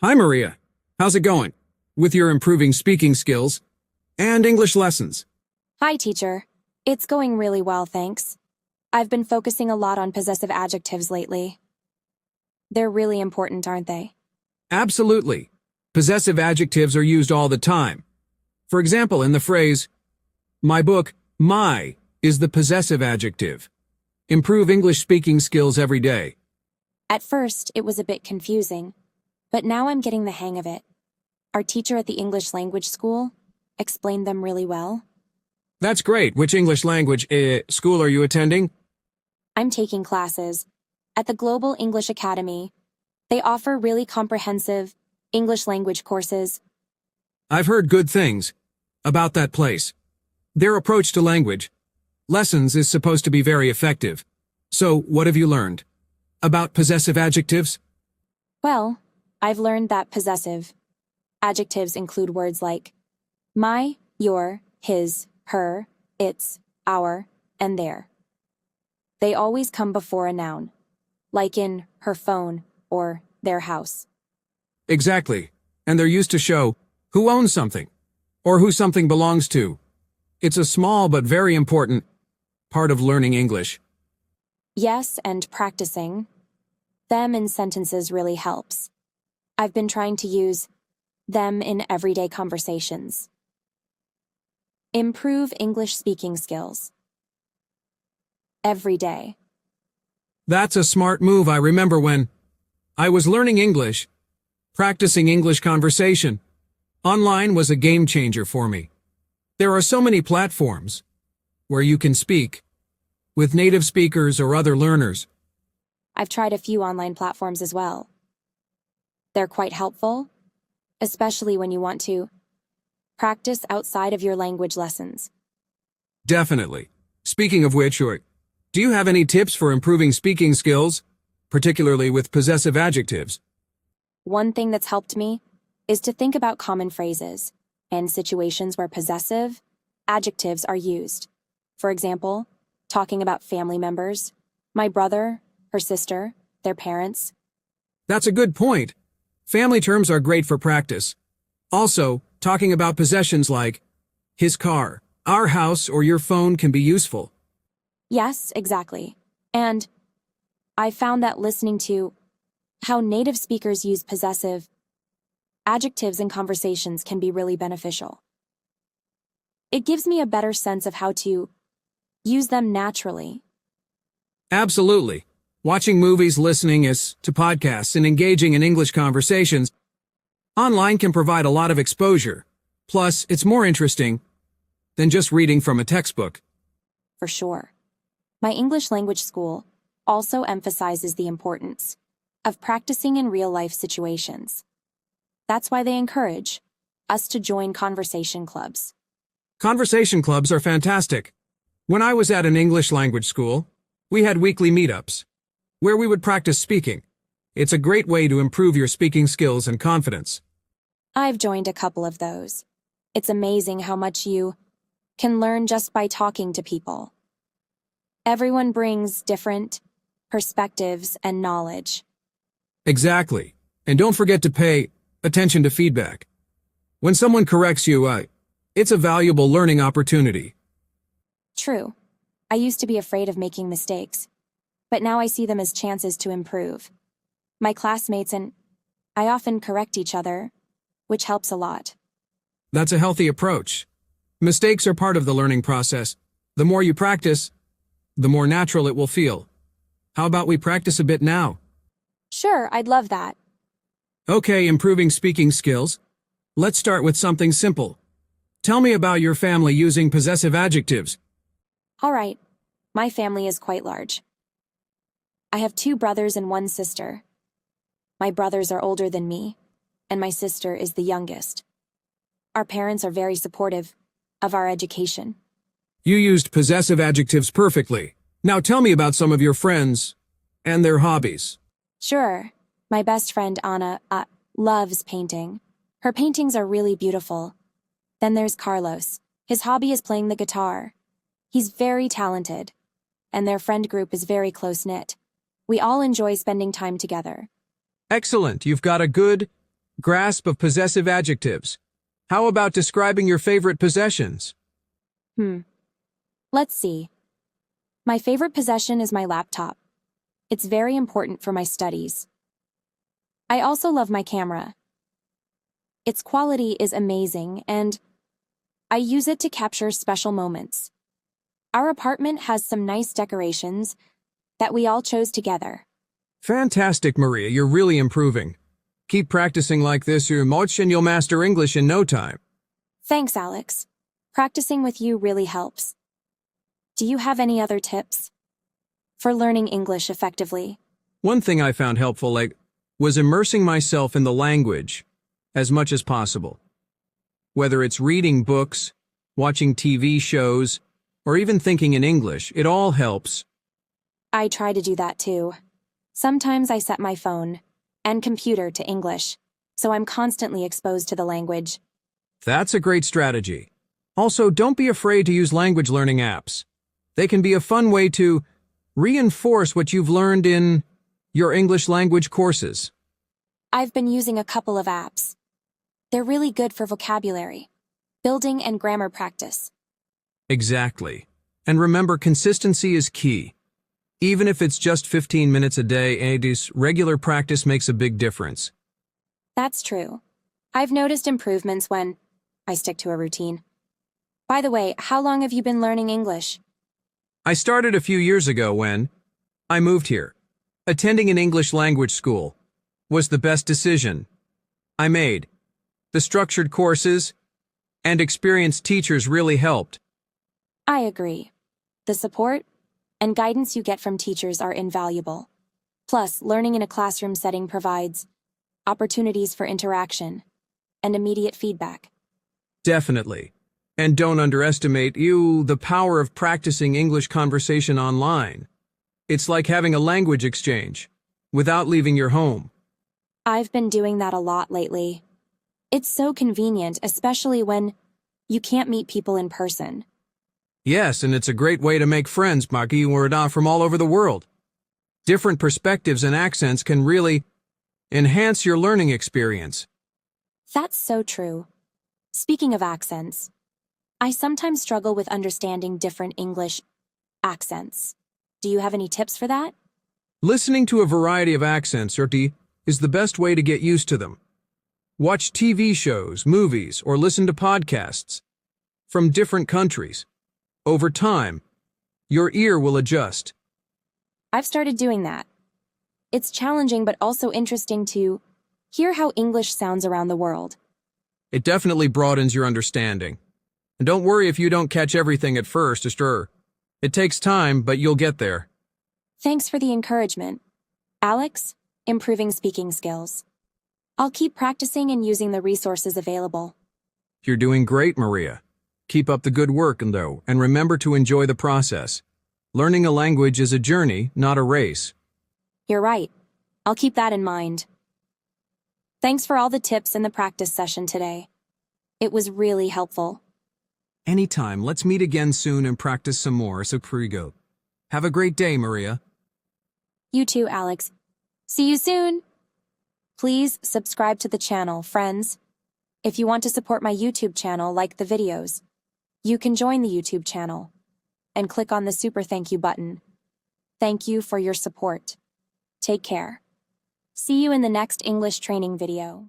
Hi, Maria. How's it going? With your improving speaking skills and English lessons. Hi, teacher. It's going really well, thanks. I've been focusing a lot on possessive adjectives lately. They're really important, aren't they? Absolutely. Possessive adjectives are used all the time. For example, in the phrase, my book, my, is the possessive adjective. Improve English speaking skills every day. At first, it was a bit confusing, but now I'm getting the hang of it. Our teacher at the English language school explained them really well. That's great. Which English language school are you attending? I'm taking classes at the Global English Academy. They offer really comprehensive English language courses. I've heard good things about that place. Their approach to language lessons is supposed to be very effective. So, what have you learned about possessive adjectives? Well, I've learned that possessive adjectives include words like my, your, his, her, its, our, and their. They always come before a noun, like in her phone or their house. Exactly. And they're used to show who owns something or who something belongs to. It's a small but very important part of learning English. Yes, and practicing them in sentences really helps. I've been trying to use them in everyday conversations. Improve English speaking skills. Every day. That's a smart move. I remember when I was learning English, practicing English conversation. Online was a game changer for me. There are so many platforms where you can speak with native speakers or other learners. I've tried a few online platforms as well. They're quite helpful, especially when you want to practice outside of your language lessons. Definitely. Speaking of which, do you have any tips for improving speaking skills, particularly with possessive adjectives? One thing that's helped me is to think about common phrases and situations where possessive adjectives are used. For example, talking about family members, my brother, her sister, their parents. That's a good point. Family terms are great for practice. Also, talking about possessions like his car, our house, or your phone can be useful. Yes, exactly. And I found that listening to how native speakers use possessive adjectives in conversations can be really beneficial. It gives me a better sense of how to use them naturally. Absolutely. Watching movies, listening to podcasts, and engaging in English conversations online can provide a lot of exposure. Plus, it's more interesting than just reading from a textbook. For sure. My English language school also emphasizes the importance of practicing in real-life situations. That's why they encourage us to join conversation clubs. Conversation clubs are fantastic. When I was at an English language school, we had weekly meetups where we would practice speaking. It's a great way to improve your speaking skills and confidence. I've joined a couple of those. It's amazing how much you can learn just by talking to people. Everyone brings different perspectives and knowledge. Exactly. And don't forget to pay attention to feedback. When someone corrects you, it's a valuable learning opportunity. True. I used to be afraid of making mistakes, but now I see them as chances to improve. My classmates and I often correct each other, which helps a lot. That's a healthy approach. Mistakes are part of the learning process. The more you practice, the more natural it will feel. How about we practice a bit now? Sure, I'd love that. Okay, improving speaking skills. Let's start with something simple. Tell me about your family using possessive adjectives. All right. My family is quite large. I have 2 brothers and 1 sister. My brothers are older than me, and my sister is the youngest. Our parents are very supportive of our education. You used possessive adjectives perfectly. Now tell me about some of your friends and their hobbies. Sure. My best friend Anna loves painting. Her paintings are really beautiful. Then there's Carlos. His hobby is playing the guitar. He's very talented, and their friend group is very close-knit. We all enjoy spending time together. Excellent. You've got a good grasp of possessive adjectives. How about describing your favorite possessions? Let's see. My favorite possession is my laptop. It's very important for my studies. I also love my camera. Its quality is amazing, and I use it to capture special moments. Our apartment has some nice decorations that we all chose together. Fantastic, Maria. You're really improving. Keep practicing like this, and you'll master English in no time. Thanks, Alex. Practicing with you really helps. Do you have any other tips for learning English effectively? One thing I found helpful was immersing myself in the language as much as possible. Whether it's reading books, watching TV shows, or even thinking in English, it all helps. I try to do that too. Sometimes I set my phone and computer to English, so I'm constantly exposed to the language. That's a great strategy. Also, don't be afraid to use language learning apps. They can be a fun way to reinforce what you've learned in your English language courses. I've been using a couple of apps. They're really good for vocabulary, building, and grammar practice. Exactly. And remember, consistency is key. Even if it's just 15 minutes a day, regular practice makes a big difference. That's true. I've noticed improvements when I stick to a routine. By the way, how long have you been learning English? I started a few years ago when I moved here. Attending an English language school was the best decision I made. The structured courses and experienced teachers really helped. I agree. The support and guidance you get from teachers are invaluable. Plus, learning in a classroom setting provides opportunities for interaction and immediate feedback. Definitely. And don't underestimate the power of practicing English conversation online. It's like having a language exchange without leaving your home. I've been doing that a lot lately. It's so convenient, especially when you can't meet people in person. Yes, and it's a great way to make friends, Maki, from all over the world. Different perspectives and accents can really enhance your learning experience. That's so true. Speaking of accents, I sometimes struggle with understanding different English accents. Do you have any tips for that? Listening to a variety of accents is the best way to get used to them. Watch TV shows, movies, or listen to podcasts from different countries. Over time, your ear will adjust. I've started doing that. It's challenging but also interesting to hear how English sounds around the world. It definitely broadens your understanding. And don't worry if you don't catch everything at first, It takes time, but you'll get there. Thanks for the encouragement. Alex, improving speaking skills. I'll keep practicing and using the resources available. You're doing great, Maria. Keep up the good work, and remember to enjoy the process. Learning a language is a journey, not a race. You're right. I'll keep that in mind. Thanks for all the tips in the practice session today. It was really helpful. Anytime, let's meet again soon and practice some more, Have a great day, Maria. You too, Alex. See you soon! Please subscribe to the channel, friends. If you want to support my YouTube channel, like the videos. You can join the YouTube channel and click on the super thank you button. Thank you for your support. Take care. See you in the next English training video.